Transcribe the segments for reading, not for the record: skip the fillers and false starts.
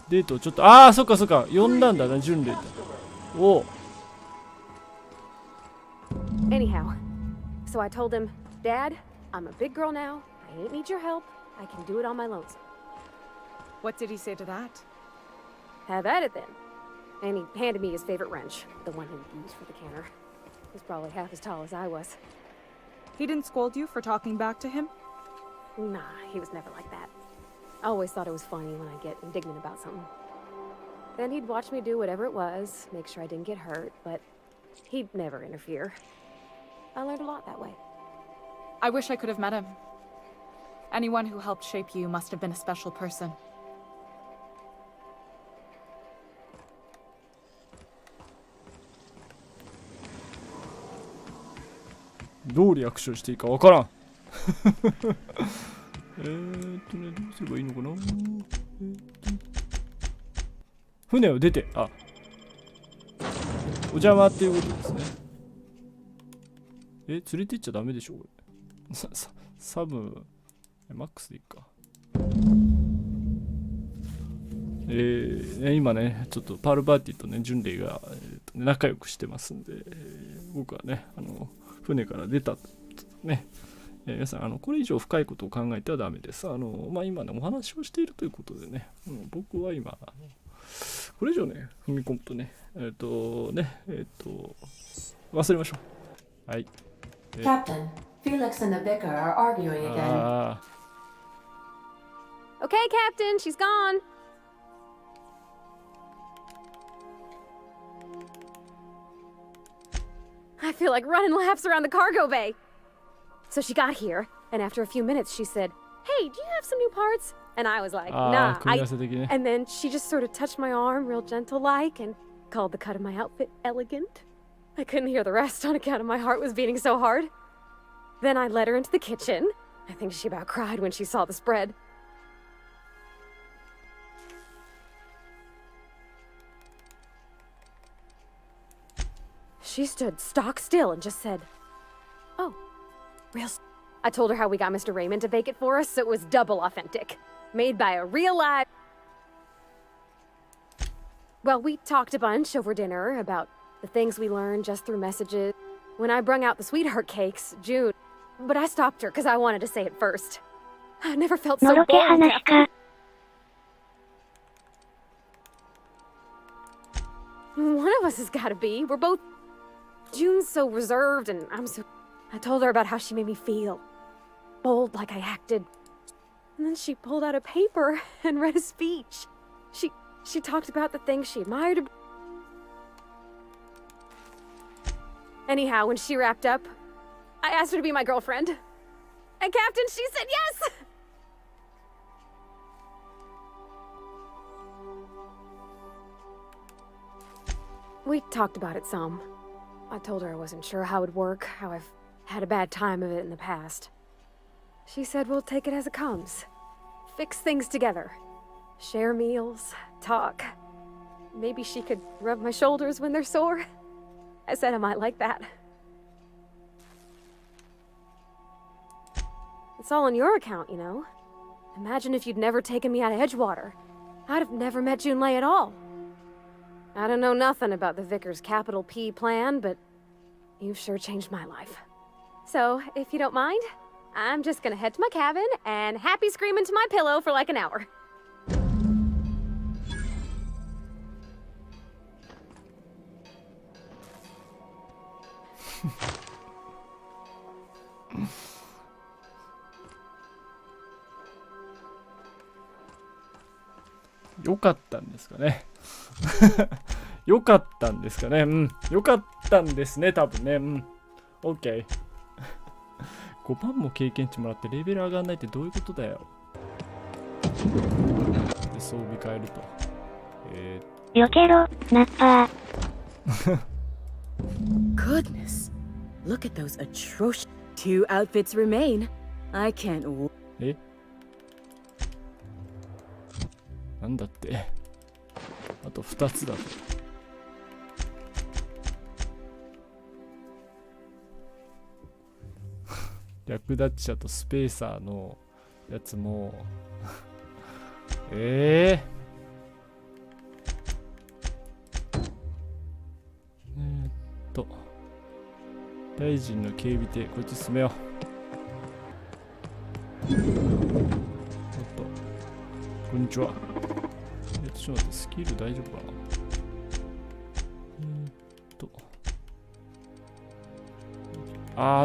デートをちょっと、ああ、そっかそっか、呼んだんだな、巡礼。おう。Anyhow, so I told him, Dad, I'm a big girl now. I ain't need your help. I can do it on my lonesome. What did he say to that? Have at it then. And he handed me his favorite wrench, the one he used for the canner. He's probably half as tall as I was. He didn't scold you for talking back to him? Nah, he was never like that. I always thought it was funny when I get indignant about something. Then he'd watch me do whatever it was, make sure I didn't get hurt, but he'd never interfere. I learned a lot that way. I wish I could have met him. Anyone who helped shape you must have been a special person. どうリアクションしていいかわからん。どうすればいいのかな。船を出て、あ、お邪魔っていうことですね。連れて行っちゃダメでしょこれ。サブマックスでいいか。今ね、ちょっとパールパーティーとね、巡礼が、仲良くしてますんで、僕はね、船から出たね、皆さんこれ以上深いことを考えてはダメです。今ねお話をしているということでね、僕は今これ以上ね踏み込むとね忘れましょう。はい。Captain, Felix and the vicar are arguing again. Okay, Captain, she's gone. I feel like running laps around the cargo bay. So she got here, and after a few minutes she said, "Hey, do you have some new parts?" And I was like, "Nah." And then she just sort of touched my arm real gentle-like and called the cut of my outfit elegant. I couldn't hear the rest on account of my heart was beating so hard. Then I led her into the kitchen. I think she about cried when she saw the spread. She stood stock still and just said, "Oh, real." I told her how we got Mr. Raymond to bake it for us, so it was double authentic. Made by a real live... Well, we talked a bunch over dinner about the things we learned just through messages. When I brung out the sweetheart cakes, June... But I stopped her because I wanted to say it first. I never felt so bold, Captain. One of us has got to be. We're both... June's so reserved and I'm so... I told her about how she made me feel. Bold like I acted. And then she pulled out a paper and read a speech. She talked about the things she admired. Anyhow, when she wrapped up, I asked her to be my girlfriend. And Captain, she said yes! We talked about it some. I told her I wasn't sure how it'd work, how I've had a bad time of it in the past. She said we'll take it as it comes. Fix things together. Share meals, talk. Maybe she could rub my shoulders when they're sore. I said I might like that. It's all on your account, you know. Imagine if you'd never taken me out of Edgewater. I'd have never met Junlei at all. I don't know nothing about the Vicar's capital P plan, but you've sure changed my life. So, if you don't mind, I'm just gonna head to my cabin and happy scream into my pillow for like an hour.よかったんですかね。よかったんですかね。うん。よかったんですね、多分ね。うん。OK。5番も経験値もらってレベル上がんないってどういうことだよ。で、装備変えると。よけろ、ナッパー。Goodness. Look at those atrocious 2 outfits remain. I can't wait. え？なんだって。あと2つだと。略奪者とスペーサーのやつも大臣の警備艇、こっち進めよう。おっと、こんにちは。ちょっと待って、スキル大丈夫かな。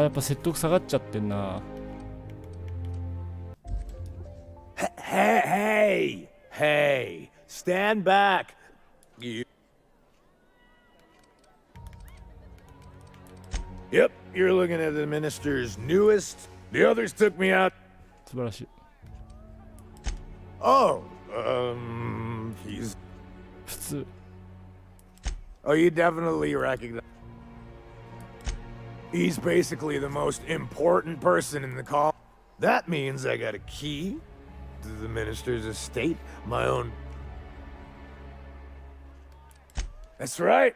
やっぱ説得下がっちゃってんな。Hey, stand back. Yep, you're looking at the minister's newest. The others took me out. 素晴らしい。Oh, he's. 普通。Oh, you definitely recognize. He's basically the most important person in the call. That means I got a key to the minister's estate, my own. That's right.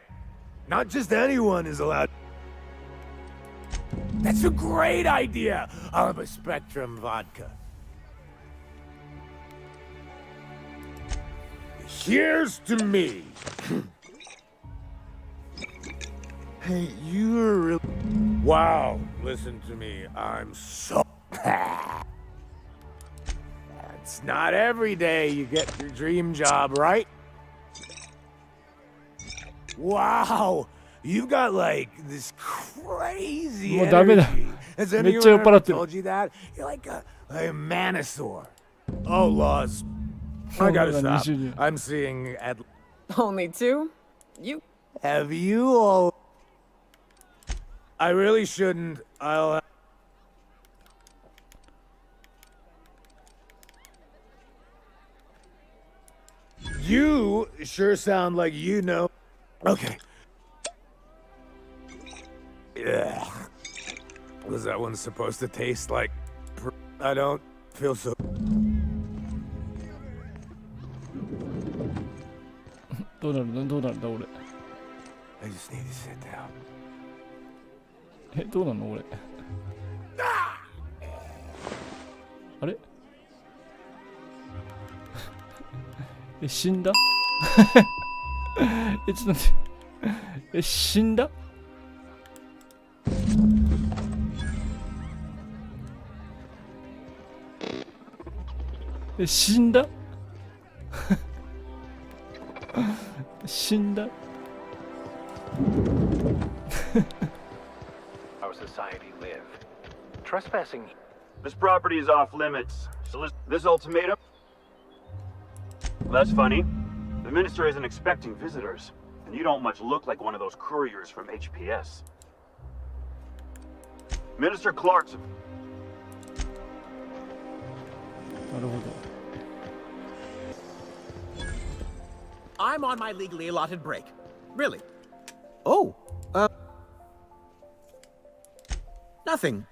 Not just anyone is allowed. That's a great idea. I'll have a Spectrum vodka. Here's to me. Hey, you're really... Wow, listen to me. I'm so... It's not every day you get your dream job, right? Wow, you've got like this crazy energy. Has anyone ever told you that? You're like a manosaur. Oh, laws. I gotta stop. I'm seeing at... Only two? You... Have you all... I really shouldn't. I'll... You sure sound like you know. Okay. Yeah. Was that one supposed to taste like... I don't feel so... どうなるんだ俺。 I just need to sit down. どうなの俺。あれ死んだちょっと待って。死んだ死んだ死んだOur society live. Trespassing. This property is off limits. So this ultimatum. That's funny. The minister isn't expecting visitors, and you don't much look like one of those couriers from HPS. Minister Clark's. なるほど。 I'm on my legally allotted break. Really? Oh, nothing.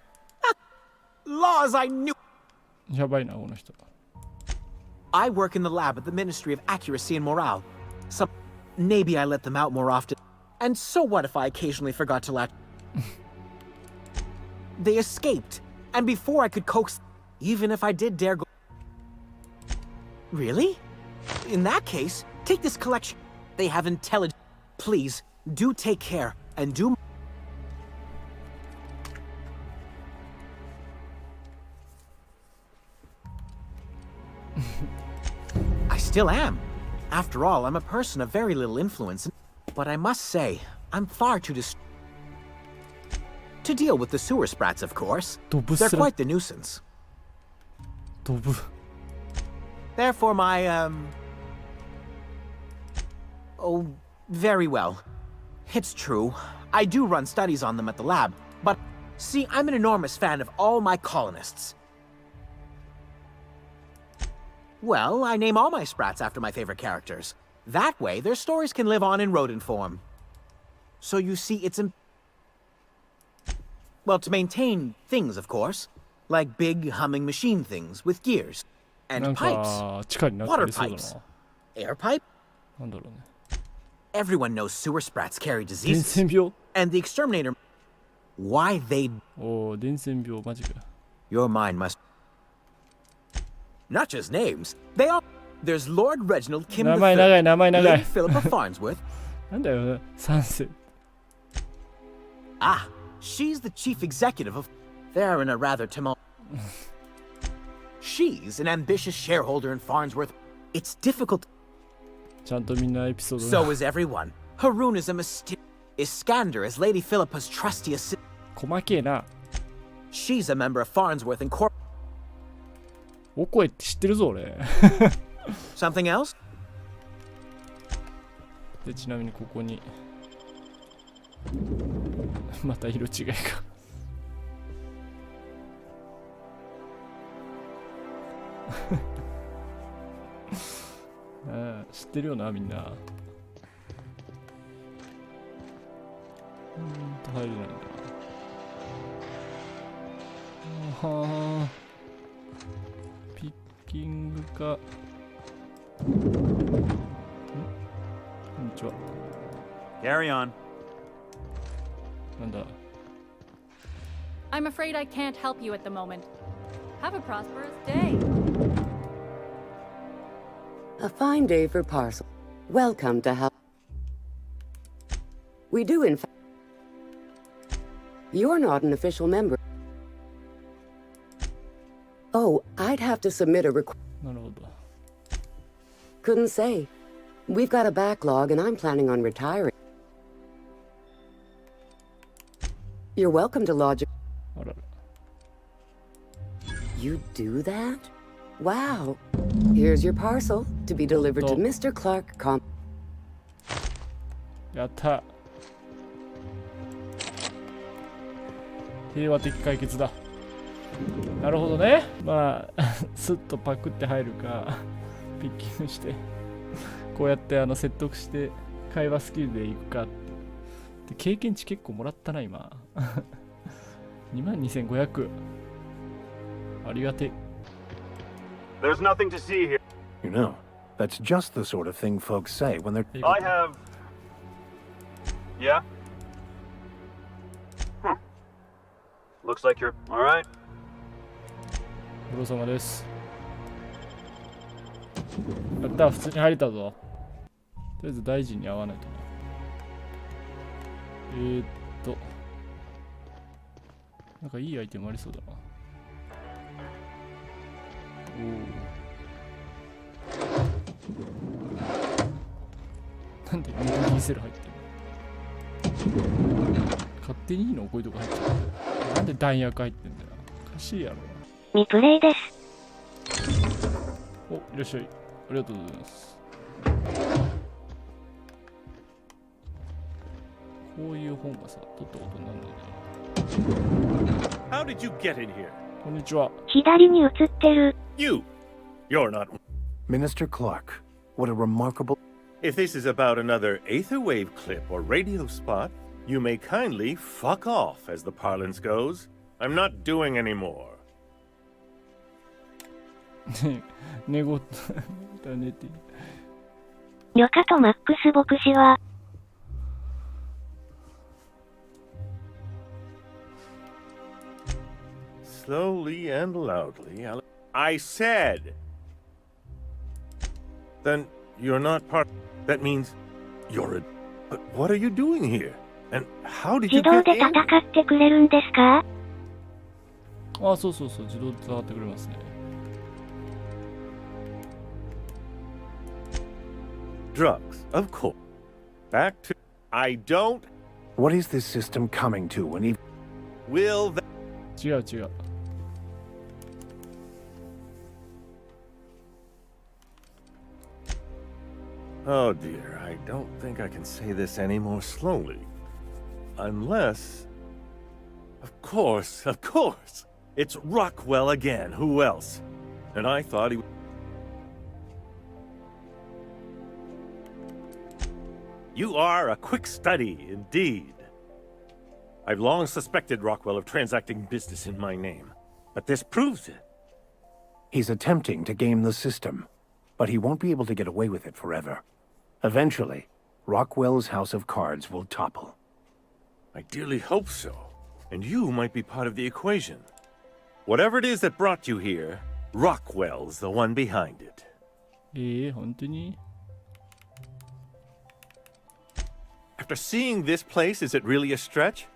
Laws I knew. やばいな、この人。 I work in the lab at the Ministry of Accuracy and Morale. Maybe I let them out more often. And so what if I occasionally forgot to let... They escaped. And before I could coax... Even if I did dare go... Really? In that case, take this collection. They have intelligence. Please, do take care. And do... I still am. After all, I'm a person of very little influence. But I must say, I'm far too to deal with the sewer sprats, of course. They're quite the nuisance. Therefore, my, Oh, very well. It's true. I do run studies on them at the lab. But, see, I'm an enormous fan of all my colonists. Well, I name all my sprats after my favorite characters. That way, their stories can live on in rodent form. So you see, it's well, to maintain things, of course. Like big, humming machine things with gears. And pipes. Water pipes. Air pipe. Everyone knows sewer sprats carry diseases. And the exterminator... why they... おお、伝染病、マジか。Your mind must... Not just names. They all... There's Lord Reginald Kim 名前長い、名前長い。 Lady Philippa Farnsworth. なんだよ、3世。Ah, she's the chief executive of... They're in a rather She's an ambitious shareholder in Farnsworth. It's difficult... ちゃんとみんなエピソード So is everyone. Haroon is a mysterious... Iskander is Lady Philippa's trusty assistant. 細けえな。She's a member of Farnsworth and Corp... お声って知ってるぞ、俺。Something else? で、ちなみにここに。また色違いか。ああ、知ってるよな、みんな。入れないんだ。はあ。ピッキングか。こんにちは。Carry on. なんだ。I'm afraid I can't help you at the moment. Have a prosperous day. A fine day for parcel. Welcome to help. We do, in fact. You're not an official member. Oh, I'd have to submit a request. なるほど。Couldn't say. We've got a backlog and I'm planning on retiring. You're welcome to lodge. あらら。 You do that? Wow. Here's your parcel to be delivered to Mr. Clark. やった。平和的解決だ。なるほどね。まあ、スッとパクって入るか、ピッキングして、こうやって説得して、会話スキルでいくかって。で、経験値結構もらったな、今。22,500。ありがてえ。There's nothing to see here. You know, that's just the sort of thing folks say when they're... I have... Yeah? Looks like you're... Alright. ご苦労様です。やった、普通に入れたぞ。とりあえず大臣に会わないとね。なんかいいアイテムありそうだな。おお。なんでミドリーセル入ってんの？勝手にいいの？こういうとこ入っちゃって。なんで弾薬入ってんだよ。おかしいやろ。未プレイです。お、いらっしゃい。ありがとうございます。こういう本がさ、取ったことになるんだよね。How did you get in here? こんにちは。左に映ってる。You're not. Minister Clark, what a remarkable... If this is about another aether wave clip or radio spot, you may kindly fuck off, as the parlance goes. I'm not doing any more. 寝言だねって。ヨカとマックス牧師は、Slowly and loudly, I said. Then you're not part. That means you're a. But what are you doing here? And how did you 自動 get で in? 戦ってくれるんですか？あ、そうそうそう、自動で戦ってくれますね。Drugs, of course. Back to. I don't. What is this system coming to when he... Will that. 違う違う。Oh dear, I don't think I can say this any more slowly. Unless... Of course. It's Rockwell again. Who else? And I thought he... You are a quick study, indeed. I've long suspected Rockwell of transacting business in my name, but this proves it. He's attempting to game the system, but he won't be able to get away with it forever. Eventually, Rockwell's house of cards will topple. I dearly hope so. and you might be part of the equation. Whatever it is that brought you here, Rockwell's the one behind it. 本当に After seeing this place, is it really a stretch?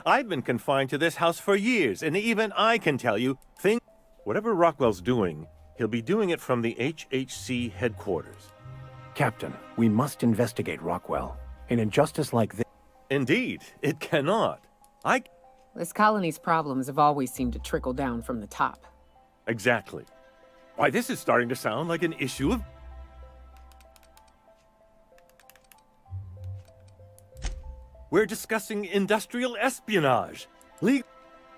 I've been confined to this house for years, and even I can tell you, whatever Rockwell's doing, he'll be doing it from the HHC headquarters. Captain, we must investigate Rockwell. An injustice like this... Indeed, it cannot. This colony's problems have always seemed to trickle down from the top. Exactly. Why, this is starting to sound like an issue of... We're discussing industrial espionage.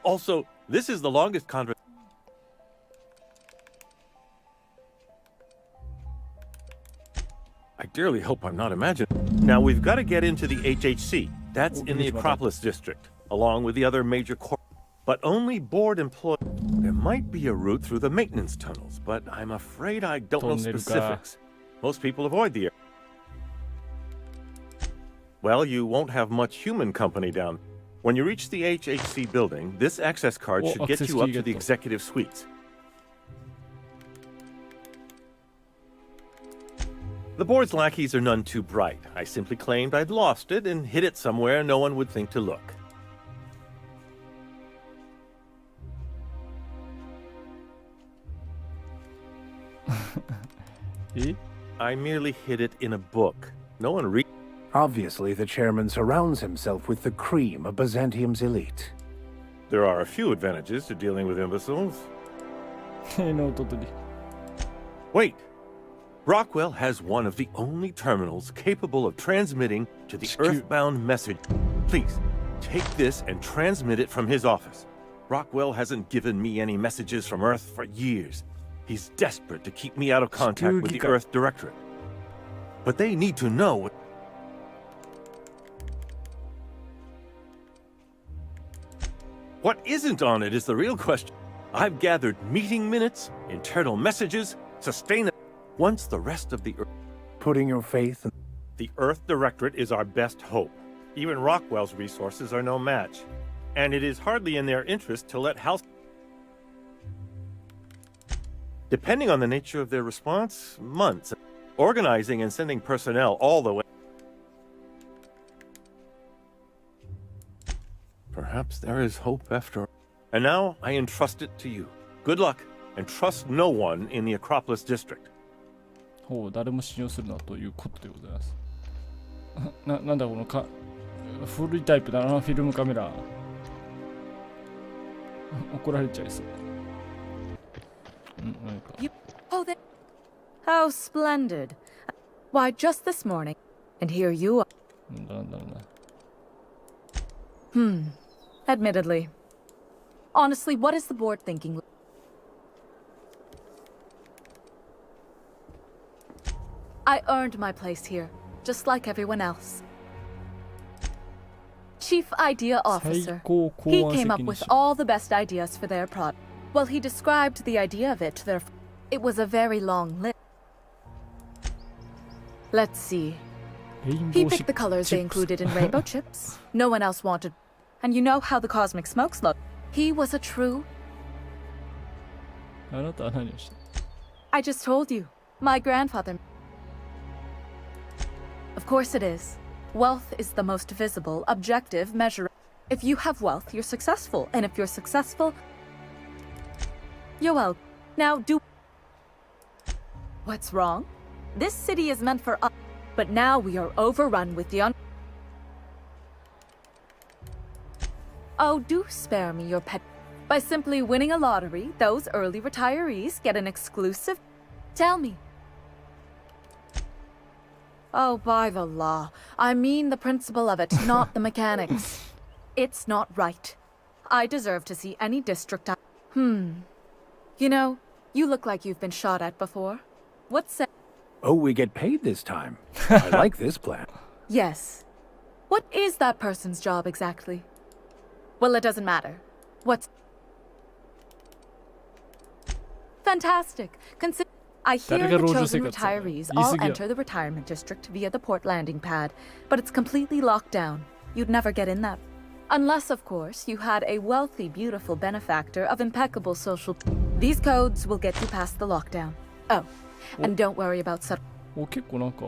Also, this is the longest conversation. I dearly hope I'm not imagining. Now, we've got to get into the HHC. That's in the Acropolis district, along with the other major corps. But only board employees. There might be a route through the maintenance tunnels, but I'm afraid I don't know specifics. Most people avoid the area. Well, you won't have much human company down. When you reach the HHC building, this access card should get you up to the executive suites. The board's lackeys are none too bright. I simply claimed I'd lost it and hid it somewhere no one would think to look. I merely hid it in a book. No one read. Obviously, the chairman surrounds himself with the cream of Byzantium's elite. There are a few advantages to dealing with imbeciles. Wait! Rockwell has one of the only terminals capable of transmitting to the Earthbound message. Please, take this and transmit it from his office. Rockwell hasn't given me any messages from Earth for years. He's desperate to keep me out of contact with the Earth Directorate. But they need to know what... What isn't on it is the real question. I've gathered meeting minutes, internal messages, sustainable... Once the rest of the Earth... Putting your faith in... The Earth Directorate is our best hope. Even Rockwell's resources are no match. And it is hardly in their interest to let House... Depending on the nature of their response, months. Organizing and sending personnel all the way... Perhaps there is hope after... And now, I entrust it to you. Good luck, and trust no one in the Acropolis District. ほう、誰も信用するなということでございます。なんだこの古いタイプだな、フィルムカメラ。怒られちゃいそう。How splendid. Why, just this morning. And here you are. Admittedly. Honestly, what is the board thinking? I earned my place here, just like everyone else. Chief Idea Officer. He came up with all the best ideas for their product. Well, he described the idea of it to their... It was a very long list. Let's see. He picked the colors they included in rainbow chips. No one else wanted... And you know how the cosmic smokes look. He was a true... I just told you. My grandfather... Of course it is. Wealth is the most visible, objective measure. If you have wealth, you're successful. And if you're successful... You're well. Now do... What's wrong? This city is meant for us. But now we are overrun with the Oh, do spare me your pet. By simply winning a lottery, those early retirees get an exclusive... Tell me. Oh, by the law. I mean the principle of it, not the mechanics. It's not right. I deserve to see any district You know, you look like you've been shot at before. What's that? Oh, we get paid this time. I like this plan. Yes. What is that person's job exactly? Well, it doesn't matter. What's... Fantastic. I hear the chosen retirees all enter the retirement district via the port landing pad, but it's completely locked down. You'd never get in that. Unless, of course, you had a wealthy, beautiful benefactor of impeccable social. These codes will get you past the lockdown. Oh, and don't worry about sub. お、結構なんか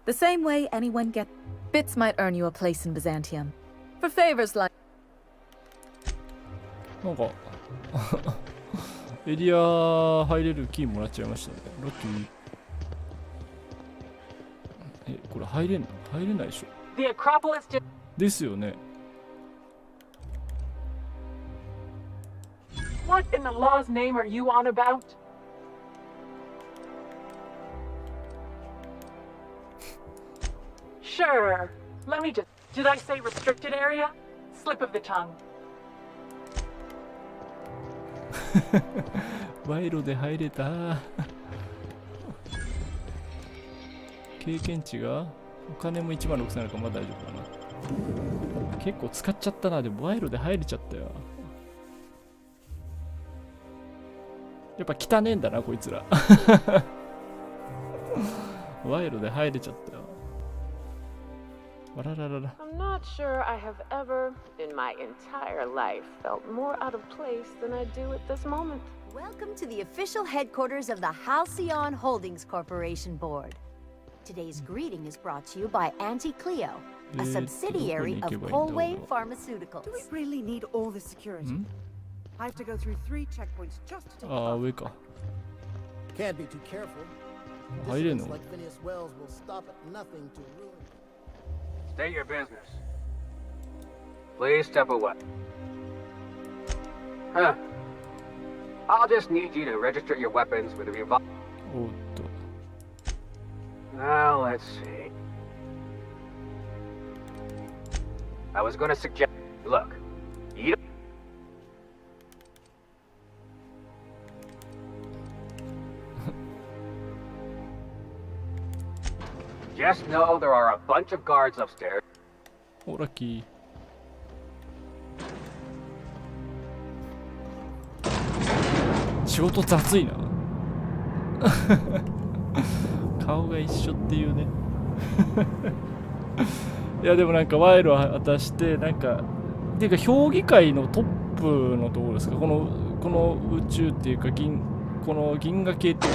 The same way anyone gets bits might earn you a place in Byzantium. For favors like なんかエリア入れるキーもらっちゃいましたね。ラッキー。え、これ入れんの？入れないでしょ。ですよね。What in the law's name are you on about? Sure. Let me just. Did I say restricted area? Slip of the tongue. 賄賂で入れた。経験値がお金も16,000あるからまだ大丈夫かな。結構使っちゃったな。でも賄賂で入れちゃったよ。やっぱ汚ねえんだなこいつら。賄賂で入れちゃったよ。あらららら。 I'm not sure I have ever, in my entire life, felt more out of place than I do at this moment. Welcome to the official headquarters of the Halcyon Holdings Corporation Board. Today's greeting is brought to you by Auntie Cleo, a subsidiary of Polway Pharmaceuticals. Do we really need all this security? I have to go through 3 checkpoints just to take off. 上か。 Can't be too careful. 入れんの？ Like Phineas Wells will stop at nothing to ruin. State your business. Please step away. Huh. I'll just need you to register your weapons with a revolver. Now, let's see. I was gonna suggest... Look, you don't... Just know there are a bunch of guards upstairs. Oh, lucky. 仕事雑いな。顔が一緒っていうね。いやでもなんか賄賂を渡してなんかっていうか評議会のトップのところですか。この宇宙っていうかこの銀河系っていう。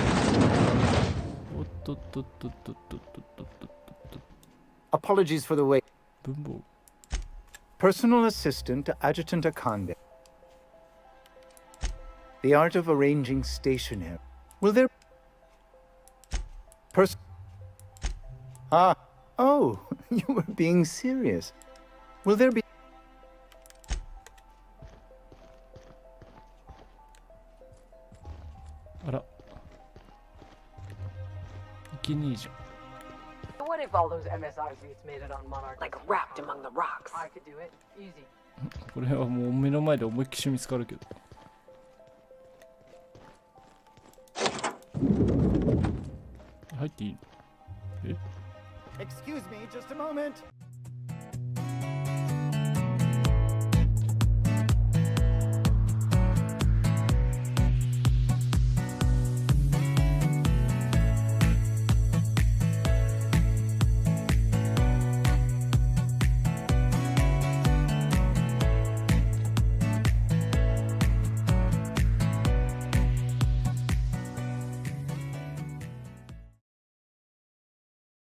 おっとっとっとっとっとっとっとっとっと。 Apologies for the wait. 文房。 Personal assistant to Adjutant Akande. The art of arranging stationery. Will there... Oh, you were being serious. Will there be... あら。いけねえじゃん。 What if all those MSI suits made it on Monarch? Like wrapped among the rocks. I could do it. Easy. これはもう目の前で思いっきし見つかるけど。入っていいの？え？ Excuse me, just a moment.